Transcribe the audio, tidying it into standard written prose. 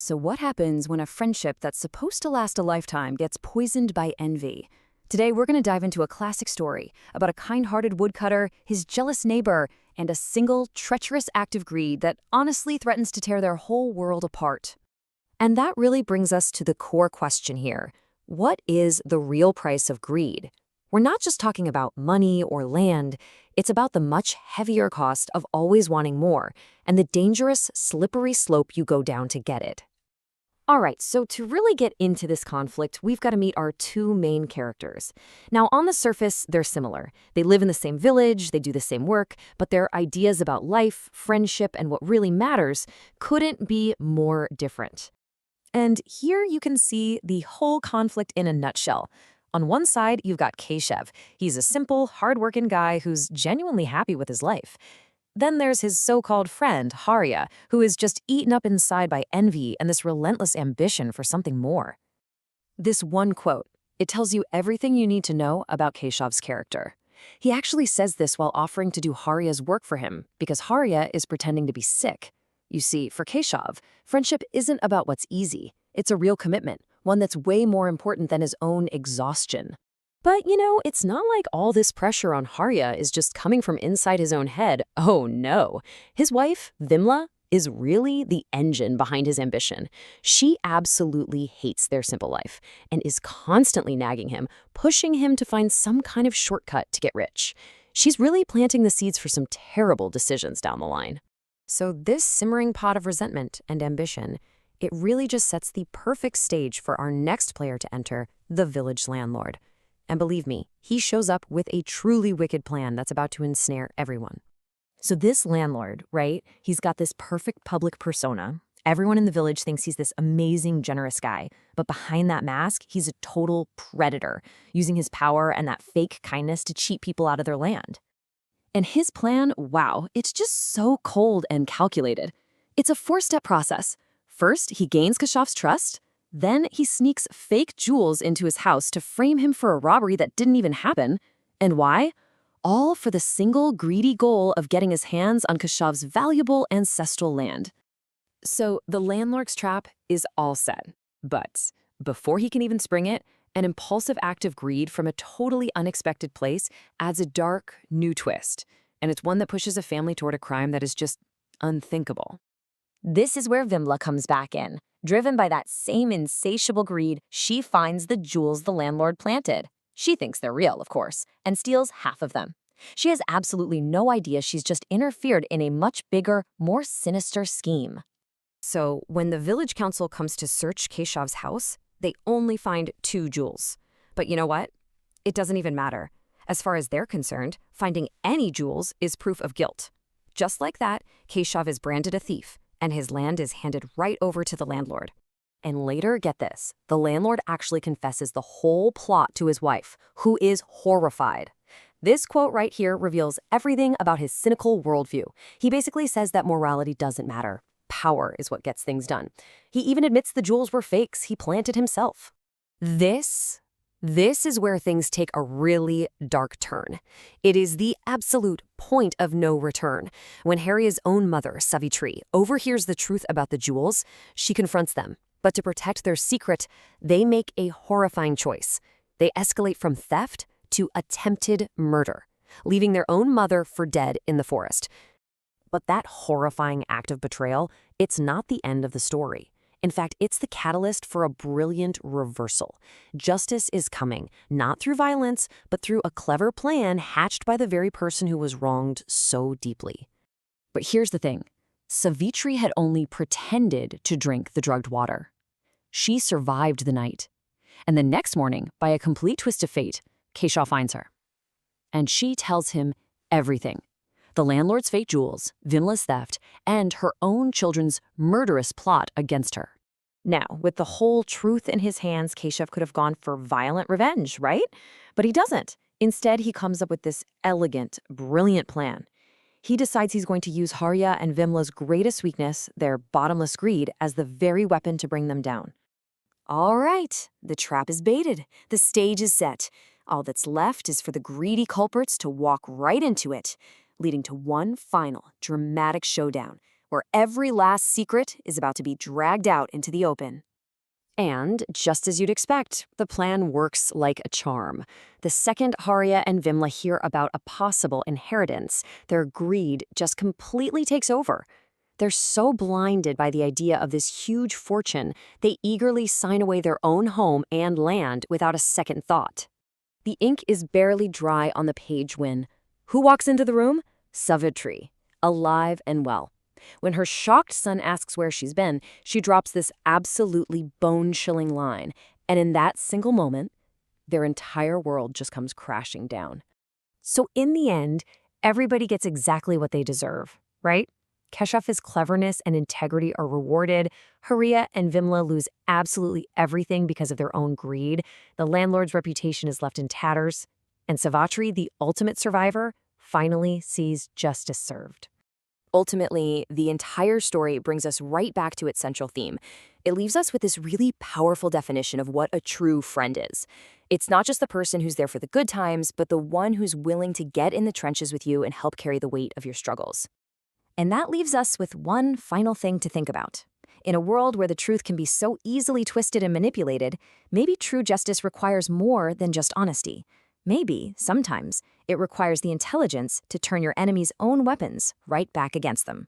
So what happens when a friendship that's supposed to last a lifetime gets poisoned by envy? Today we're going to dive into a classic story about a kind-hearted woodcutter, his jealous neighbor, and a single, treacherous act of greed that honestly threatens to tear their whole world apart. And that really brings us to the core question here. What is the real price of greed? We're not just talking about money or land, it's about the much heavier cost of always wanting more and the dangerous, slippery slope you go down to get it. All right, so to really get into this conflict, we've got to meet our two main characters. Now, on the surface, they're similar. They live in the same village, they do the same work, but their ideas about life, friendship, and what really matters couldn't be more different. And here you can see the whole conflict in a nutshell. On one side, you've got Keshav. He's a simple, hardworking guy who's genuinely happy with his life. Then there's his so-called friend, Harya, who is just eaten up inside by envy and this relentless ambition for something more. This one quote, it tells you everything you need to know about Keshav's character. He actually says this while offering to do Harya's work for him, because Harya is pretending to be sick. You see, for Keshav, friendship isn't about what's easy. It's a real commitment, one that's way more important than his own exhaustion. But, it's not like all this pressure on Harya is just coming from inside his own head. Oh, no. His wife, Vimla, is really the engine behind his ambition. She absolutely hates their simple life and is constantly nagging him, pushing him to find some kind of shortcut to get rich. She's really planting the seeds for some terrible decisions down the line. So this simmering pot of resentment and ambition, it really just sets the perfect stage for our next player to enter, the village landlord. And believe me, he shows up with a truly wicked plan that's about to ensnare everyone. So this landlord, right, he's got this perfect public persona. Everyone in the village thinks he's this amazing, generous guy. But behind that mask, he's a total predator, using his power and that fake kindness to cheat people out of their land. And his plan, wow, it's just so cold and calculated. It's a four-step process. First, he gains Keshav's trust. Then he sneaks fake jewels into his house to frame him for a robbery that didn't even happen. And why? All for the single greedy goal of getting his hands on Keshav's valuable ancestral land. So the landlord's trap is all set. But before he can even spring it, an impulsive act of greed from a totally unexpected place adds a dark, new twist. And it's one that pushes a family toward a crime that is just unthinkable. This is where Vimla comes back in. Driven by that same insatiable greed, she finds the jewels the landlord planted. She thinks they're real, of course, and steals half of them. She has absolutely no idea she's just interfered in a much bigger, more sinister scheme. So when the village council comes to search Keshav's house, they only find 2 jewels. But you know what? It doesn't even matter. As far as they're concerned, finding any jewels is proof of guilt. Just like that, Keshav is branded a thief, and his land is handed right over to the landlord. And later, get this, the landlord actually confesses the whole plot to his wife, who is horrified. This quote right here reveals everything about his cynical worldview. He basically says that morality doesn't matter. Power is what gets things done. He even admits the jewels were fakes he planted himself. This is where things take a really dark turn. It is the absolute point of no return. When Harya's own mother, Savitri, overhears the truth about the jewels, she confronts them. But to protect their secret, they make a horrifying choice. They escalate from theft to attempted murder, leaving their own mother for dead in the forest. But that horrifying act of betrayal, it's not the end of the story. In fact, it's the catalyst for a brilliant reversal. Justice is coming, not through violence, but through a clever plan hatched by the very person who was wronged so deeply. But here's the thing. Savitri had only pretended to drink the drugged water. She survived the night. And the next morning, by a complete twist of fate, Keshav finds her. And she tells him everything. The landlord's fake jewels, Vimla's theft, and her own children's murderous plot against her. Now, with the whole truth in his hands, Keshav could have gone for violent revenge, right? But he doesn't. Instead, he comes up with this elegant, brilliant plan. He decides he's going to use Harya and Vimla's greatest weakness, their bottomless greed, as the very weapon to bring them down. All right, the trap is baited. The stage is set. All that's left is for the greedy culprits to walk right into it, leading to one final, dramatic showdown where every last secret is about to be dragged out into the open. And, just as you'd expect, the plan works like a charm. The second Harya and Vimla hear about a possible inheritance, their greed just completely takes over. They're so blinded by the idea of this huge fortune, they eagerly sign away their own home and land without a second thought. The ink is barely dry on the page when who walks into the room? Savitri, alive and well. When her shocked son asks where she's been, she drops this absolutely bone-chilling line, and in that single moment, their entire world just comes crashing down. So in the end, everybody gets exactly what they deserve, right? Keshaf's cleverness and integrity are rewarded. Hariya and Vimla lose absolutely everything because of their own greed. The landlord's reputation is left in tatters. And Savitri, the ultimate survivor, finally sees justice served. Ultimately, the entire story brings us right back to its central theme. It leaves us with this really powerful definition of what a true friend is. It's not just the person who's there for the good times, but the one who's willing to get in the trenches with you and help carry the weight of your struggles. And that leaves us with one final thing to think about. In a world where the truth can be so easily twisted and manipulated, maybe true justice requires more than just honesty. Maybe, sometimes, it requires the intelligence to turn your enemy's own weapons right back against them.